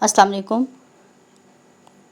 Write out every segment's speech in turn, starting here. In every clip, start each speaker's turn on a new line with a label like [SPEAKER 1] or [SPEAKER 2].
[SPEAKER 1] अस्सलाम वालेकुम।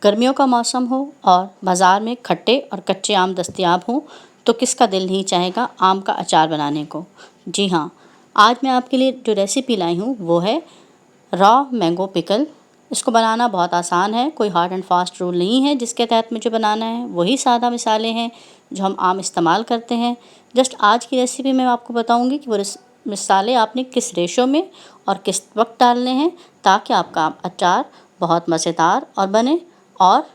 [SPEAKER 1] गर्मियों का मौसम हो और बाज़ार में खट्टे और कच्चे आम दस्तयाब हों तो किसका दिल नहीं चाहेगा आम का अचार बनाने को। जी हाँ, आज मैं आपके लिए जो रेसिपी लाई हूँ वो है रॉ मैंगो पिकल। इसको बनाना बहुत आसान है, कोई हार्ड एंड फास्ट रूल नहीं है जिसके तहत मुझे बनाना है। वही सादा मिसाले हैं जो हम आम इस्तेमाल करते हैं। जस्ट आज की रेसिपी में आपको बताऊँगी कि वो मिसाले आपने किस रेशो में और किस वक्त डालने हैं ताकि आपका अचार बहुत मज़ेदार और बने और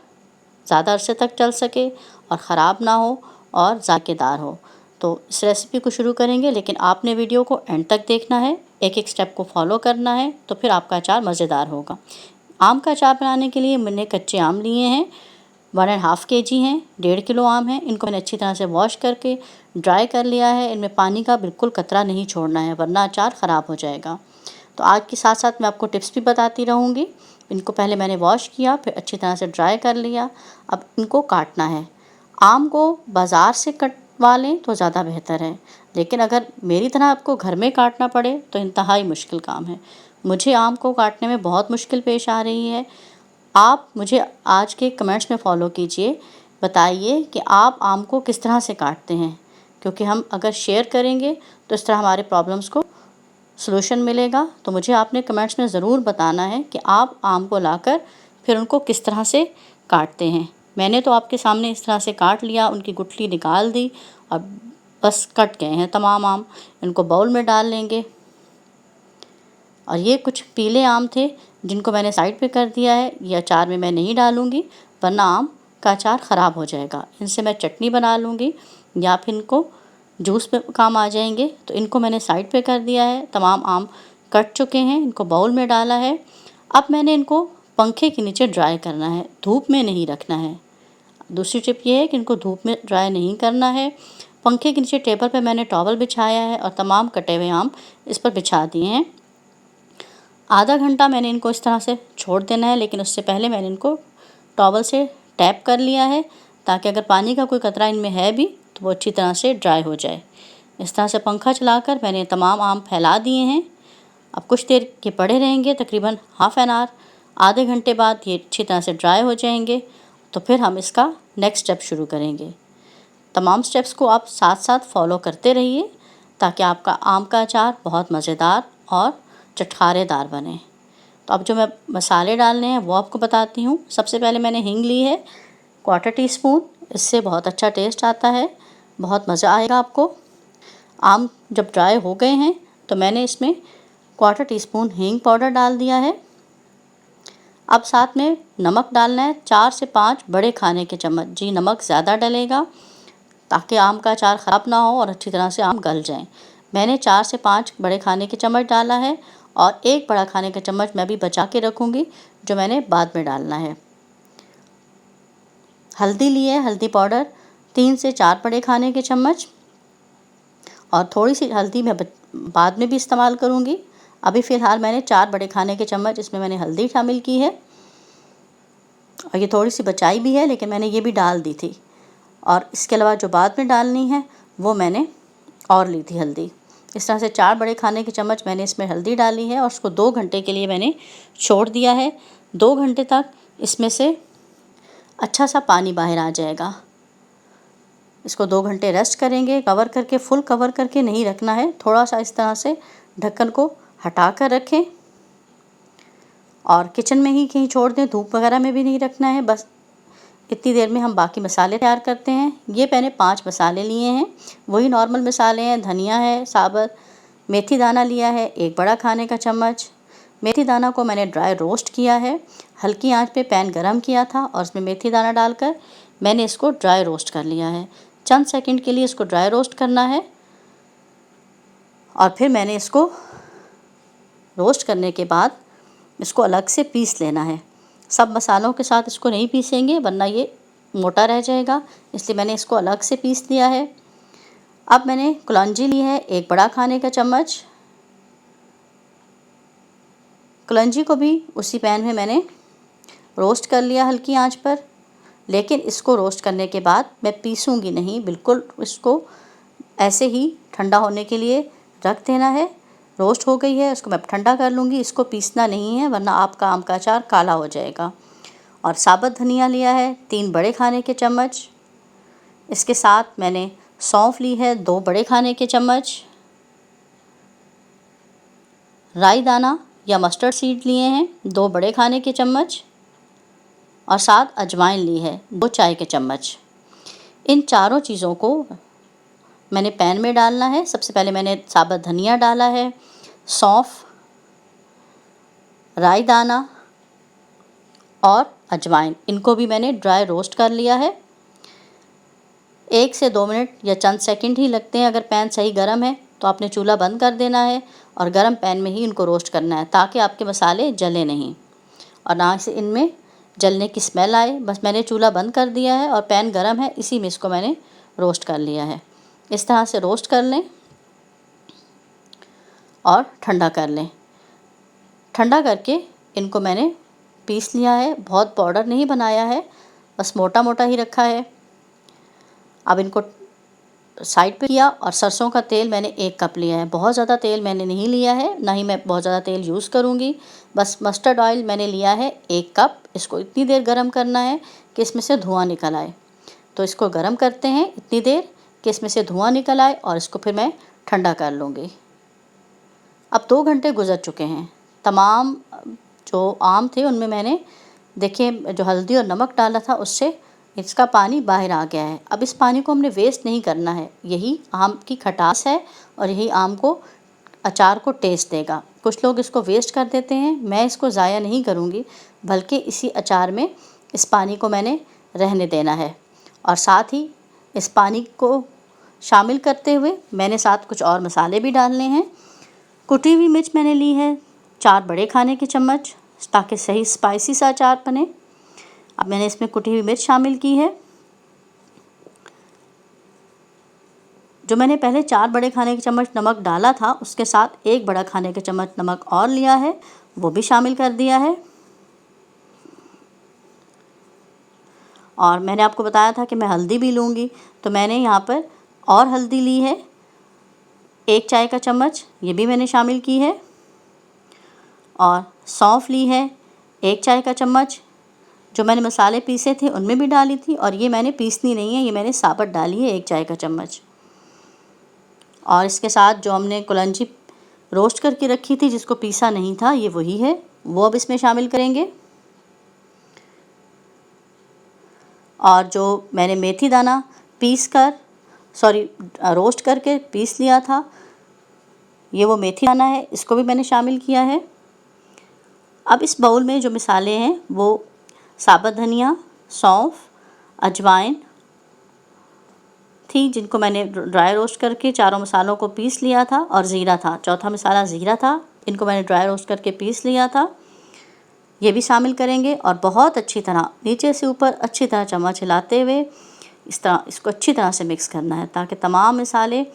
[SPEAKER 1] ज़्यादा अरसे तक चल सके और ख़राब ना हो और ज़ायकेदार हो। तो इस रेसिपी को शुरू करेंगे, लेकिन आपने वीडियो को एंड तक देखना है, एक एक स्टेप को फॉलो करना है, तो फिर आपका अचार मज़ेदार होगा। आम का अचार बनाने के लिए मैंने कच्चे आम लिए हैं, 1.5 kg हैं, 1.5 किलो आम हैं। इनको मैंने अच्छी तरह से वॉश करके ड्राई कर लिया है। इनमें पानी का बिल्कुल कतरा नहीं छोड़ना है वरना अचार ख़राब हो जाएगा। तो आज के साथ साथ मैं आपको टिप्स भी बताती रहूँगी। इनको पहले मैंने वॉश किया, फिर अच्छी तरह से ड्राई कर लिया। अब इनको काटना है। आम को बाज़ार से कटवा लें तो ज़्यादा बेहतर है, लेकिन अगर मेरी तरह आपको घर में काटना पड़े तो इंतहाई मुश्किल काम है। मुझे आम को काटने में बहुत मुश्किल पेश आ रही है। आप मुझे आज के कमेंट्स में फॉलो कीजिए, बताइए कि आप आम को किस तरह से काटते हैं, क्योंकि हम अगर शेयर करेंगे तो इस तरह हमारे प्रॉब्लम्स को सॉल्यूशन मिलेगा। तो मुझे आपने कमेंट्स में ज़रूर बताना है कि आप आम को लाकर फिर उनको किस तरह से काटते हैं। मैंने तो आपके सामने इस तरह से काट लिया, उनकी गुठली निकाल दी और बस कट गए हैं तमाम आम। इनको बाउल में डाल लेंगे। और ये कुछ पीले आम थे जिनको मैंने साइड पे कर दिया है। ये अचार में मैं नहीं डालूँगी वरना आम का अचार ख़राब हो जाएगा। इनसे मैं चटनी बना लूँगी या फिर इनको जूस पे काम आ जाएंगे। तो इनको मैंने साइड पे कर दिया है। तमाम आम कट चुके हैं, इनको बाउल में डाला है। अब मैंने इनको पंखे के नीचे ड्राई करना है, धूप में नहीं रखना है। दूसरी टिप ये है कि इनको धूप में ड्राई नहीं करना है। पंखे के नीचे टेबल पे मैंने टॉवल बिछाया है और तमाम कटे हुए आम इस पर बिछा दिए हैं। आधा घंटा मैंने इनको इस तरह से छोड़ देना है, लेकिन उससे पहले मैंने इनको टॉवल से टैप कर लिया है ताकि अगर पानी का कोई कतरा इनमें है भी तो वो अच्छी तरह से ड्राई हो जाए। इस तरह से पंखा चलाकर मैंने तमाम आम फैला दिए हैं। अब कुछ देर के पड़े रहेंगे, तकरीबन हाफ़ एन आवर, आधे घंटे बाद ये अच्छी तरह से ड्राई हो जाएंगे। तो फिर हम इसका नेक्स्ट स्टेप शुरू करेंगे। तमाम स्टेप्स को आप साथ साथ फॉलो करते रहिए ताकि आपका आम का अचार बहुत मज़ेदार और चटखारेदार बने। तो अब जो मैं मसाले डालने हैं वो आपको बताती हूँ। सबसे पहले मैंने हींग ली है, 1/4 टीस्पून। इससे बहुत अच्छा टेस्ट आता है, बहुत मज़ा आएगा आपको। आम जब ड्राई हो गए हैं तो मैंने इसमें 1/4 टीस्पून हींग पाउडर डाल दिया है। अब साथ में नमक डालना है, 4 से 5 बड़े खाने के चम्मच। जी, नमक ज़्यादा डलेगा ताकि आम का अचार ख़राब ना हो और अच्छी तरह से आम गल जाएं। मैंने 4 से 5 बड़े खाने के चम्मच डाला है और 1 बड़ा खाने का चम्मच मैं भी बचा के रखूँगी जो मैंने बाद में डालना है। हल्दी ली है, हल्दी पाउडर 3 से 4 बड़े खाने के चम्मच, और थोड़ी सी हल्दी मैं बाद में भी इस्तेमाल करूँगी। अभी फ़िलहाल मैंने 4 बड़े खाने के चम्मच इसमें मैंने हल्दी शामिल की है और ये थोड़ी सी बचाई भी है, लेकिन मैंने ये भी डाल दी थी। और इसके अलावा जो बाद में डालनी है वो मैंने और ली थी हल्दी। इस तरह से 4 बड़े खाने के चम्मच मैंने इसमें हल्दी डाली है और उसको 2 घंटे के लिए मैंने छोड़ दिया है। 2 घंटे तक इसमें से अच्छा सा पानी बाहर आ जाएगा। इसको 2 घंटे रेस्ट करेंगे, कवर करके, फुल कवर करके नहीं रखना है। थोड़ा सा इस तरह से ढक्कन को हटा कर रखें और किचन में ही कहीं छोड़ दें, धूप वगैरह में भी नहीं रखना है। बस इतनी देर में हम बाकी मसाले तैयार करते हैं। ये मैंने 5 मसाले लिए हैं, वही नॉर्मल मसाले हैं। धनिया है साबुत, मेथी दाना लिया है 1 बड़ा खाने का चम्मच। मेथी दाना को मैंने ड्राई रोस्ट किया है, हल्की आंच पे पैन गरम किया था और उसमें मेथी दाना डालकर मैंने इसको ड्राई रोस्ट कर लिया है। चंद सेकंड के लिए इसको ड्राई रोस्ट करना है और फिर मैंने इसको रोस्ट करने के बाद इसको अलग से पीस लेना है। सब मसालों के साथ इसको नहीं पीसेंगे वरना ये मोटा रह जाएगा, इसलिए मैंने इसको अलग से पीस लिया है। अब मैंने कलौंजी ली है 1 बड़ा खाने का चम्मच। कलौंजी को भी उसी पैन में मैंने रोस्ट कर लिया हल्की आंच पर, लेकिन इसको रोस्ट करने के बाद मैं पीसूँगी नहीं, बिल्कुल इसको ऐसे ही ठंडा होने के लिए रख देना है। रोस्ट हो गई है, इसको मैं ठंडा कर लूँगी। इसको पीसना नहीं है वरना आपका आम का अचार काला हो जाएगा। और साबुत धनिया लिया है 3 बड़े खाने के चम्मच। इसके साथ मैंने सौंफ ली है 2 बड़े खाने के चम्मच। राई दाना या मस्टर्ड सीड लिए हैं 2 बड़े खाने के चम्मच। और साथ अजवाइन ली है 2 चाय के चम्मच। इन चारों चीज़ों को मैंने पैन में डालना है। सबसे पहले मैंने साबुत धनिया डाला है, सौंफ, राई दाना और अजवाइन, इनको भी मैंने ड्राई रोस्ट कर लिया है। 1 से 2 मिनट या चंद सेकंड ही लगते हैं। अगर पैन सही गर्म है तो आपने चूल्हा बंद कर देना है और गर्म पैन में ही इनको रोस्ट करना है ताकि आपके मसाले जले नहीं और ना से इनमें जलने की स्मेल आए। बस मैंने चूल्हा बंद कर दिया है और पैन गर्म है, इसी में इसको मैंने रोस्ट कर लिया है। इस तरह से रोस्ट कर लें और ठंडा कर लें। ठंडा करके इनको मैंने पीस लिया है, बहुत पाउडर नहीं बनाया है, बस मोटा मोटा ही रखा है। अब इनको साइड पे किया और सरसों का तेल मैंने 1 कप लिया है। बहुत ज़्यादा तेल मैंने नहीं लिया है, ना ही मैं बहुत ज़्यादा तेल यूज़ करूँगी। बस मस्टर्ड ऑयल मैंने लिया है 1 कप। इसको इतनी देर गरम करना है कि इसमें से धुआं निकल आए। तो इसको गरम करते हैं इतनी देर कि इसमें से धुआं निकल आए और इसको फिर मैं ठंडा कर लूँगी। अब 2 घंटे गुजर चुके हैं। तमाम जो आम थे उनमें मैंने देखिए जो हल्दी और नमक डाला था उससे इसका पानी बाहर आ गया है। अब इस पानी को हमने वेस्ट नहीं करना है, यही आम की खटास है और यही आम को अचार को टेस्ट देगा। कुछ लोग इसको वेस्ट कर देते हैं, मैं इसको ज़ाया नहीं करूँगी, बल्कि इसी अचार में इस पानी को मैंने रहने देना है। और साथ ही इस पानी को शामिल करते हुए मैंने साथ कुछ और मसाले भी डालने हैं। कुटी हुई मिर्च मैंने ली है 4 बड़े खाने के चम्मच ताकि सही स्पाइसी सा अचार बने। अब मैंने इसमें कुटी हुई मिर्च शामिल की है। जो मैंने पहले 4 बड़े खाने के चम्मच नमक डाला था उसके साथ 1 बड़ा खाने के चम्मच नमक और लिया है, वो भी शामिल कर दिया है। और मैंने आपको बताया था कि मैं हल्दी भी लूँगी, तो मैंने यहाँ पर और हल्दी ली है 1 चाय का चम्मच, ये भी मैंने शामिल की है। और सौंफ ली है 1 चाय का चम्मच, जो मैंने मसाले पीसे थे उनमें भी डाली थी और ये मैंने पीसनी नहीं है, ये मैंने साबुत डाली है 1 चाय का चम्मच। और इसके साथ जो हमने कुलंजी रोस्ट करके रखी थी जिसको पीसा नहीं था, ये वही है, वो अब इसमें शामिल करेंगे। और जो मैंने मेथी दाना रोस्ट करके पीस लिया था, ये वो मेथी दाना है, इसको भी मैंने शामिल किया है। अब इस बाउल में जो मसाले हैं वो साबुत धनिया, सौंफ, अजवाइन थी जिनको मैंने ड्राई रोस्ट करके चारों मसालों को पीस लिया था, और ज़ीरा था, चौथा मसाला ज़ीरा था, इनको मैंने ड्राई रोस्ट करके पीस लिया था, ये भी शामिल करेंगे। और बहुत अच्छी तरह नीचे से ऊपर अच्छी तरह चम्मच हिलाते हुए इस तरह इसको अच्छी तरह से मिक्स करना है ताकि तमाम मसाले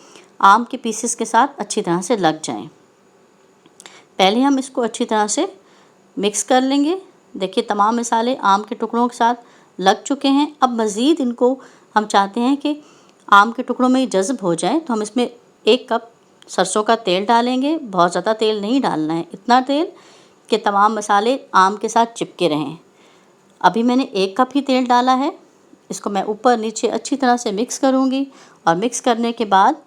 [SPEAKER 1] आम के पीसेस के साथ अच्छी तरह से लग जाएं। पहले हम इसको अच्छी तरह से मिक्स कर लेंगे। देखिए तमाम मसाले आम के टुकड़ों के साथ लग चुके हैं। अब मज़ीद इनको हम चाहते हैं कि आम के टुकड़ों में जज़्ब हो जाए, तो हम इसमें 1 कप सरसों का तेल डालेंगे। बहुत ज़्यादा तेल नहीं डालना है, इतना तेल कि तमाम मसाले आम के साथ चिपके रहें। अभी मैंने 1 कप ही तेल डाला है। इसको मैं ऊपर नीचे अच्छी तरह से मिक्स करूँगी और मिक्स करने के बाद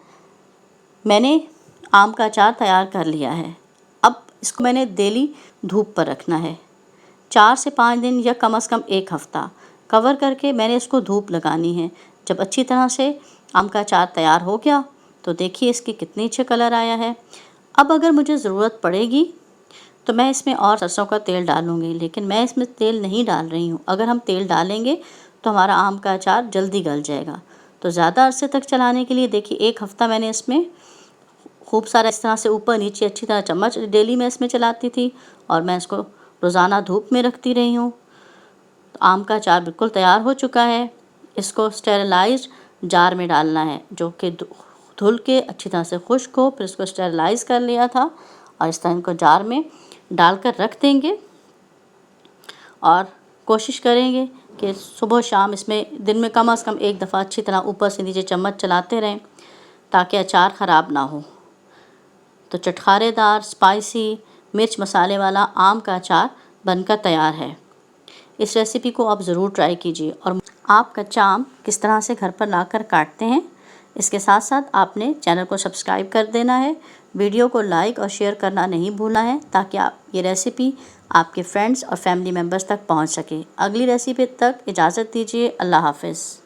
[SPEAKER 1] मैंने आम का अचार तैयार कर लिया है। अब इसको मैंने डेली धूप पर रखना है 4 से 5 दिन या कम से कम 1 हफ़्ता कवर करके मैंने इसको धूप लगानी है। जब अच्छी तरह से आम का अचार तैयार हो गया तो देखिए इसकी कितनी अच्छे कलर आया है। अब अगर मुझे ज़रूरत पड़ेगी तो मैं इसमें और सरसों का तेल डालूँगी, लेकिन मैं इसमें तेल नहीं डाल रही हूँ। अगर हम तेल डालेंगे तो हमारा आम का अचार जल्दी गल जाएगा। तो ज़्यादा अरसे तक चलाने के लिए देखिए 1 हफ़्ता मैंने इसमें खूब सारा इस तरह से ऊपर नीचे अच्छी तरह चम्मच डेली मैं इसमें चलाती थी और मैं इसको रोज़ाना धूप में रखती रही हूँ। तो आम का अचार बिल्कुल तैयार हो चुका है। इसको स्टेरिलाइज्ड जार में डालना है, जो कि धुल के अच्छी तरह से खुश्क हो। फिर इसको स्टेरिलाइज़ कर लिया था और इस तरह इनको जार में डालकर रख देंगे और कोशिश करेंगे कि सुबह शाम इसमें दिन में कम से कम 1 दफ़ा अच्छी तरह ऊपर से नीचे चम्मच चलाते रहें ताकि अचार ख़राब ना हो। तो चटखारेदार स्पाइसी मिर्च मसाले वाला आम का अचार बनकर तैयार है। इस रेसिपी को आप ज़रूर ट्राई कीजिए और आप कच्चा आम किस तरह से घर पर लाकर काटते हैं, इसके साथ साथ आपने चैनल को सब्सक्राइब कर देना है, वीडियो को लाइक और शेयर करना नहीं भूलना है ताकि आप ये रेसिपी आपके फ्रेंड्स और फैमिली मेम्बर्स तक पहुंच सके। अगली रेसिपी तक इजाज़त दीजिए। अल्लाह हाफ़िज़।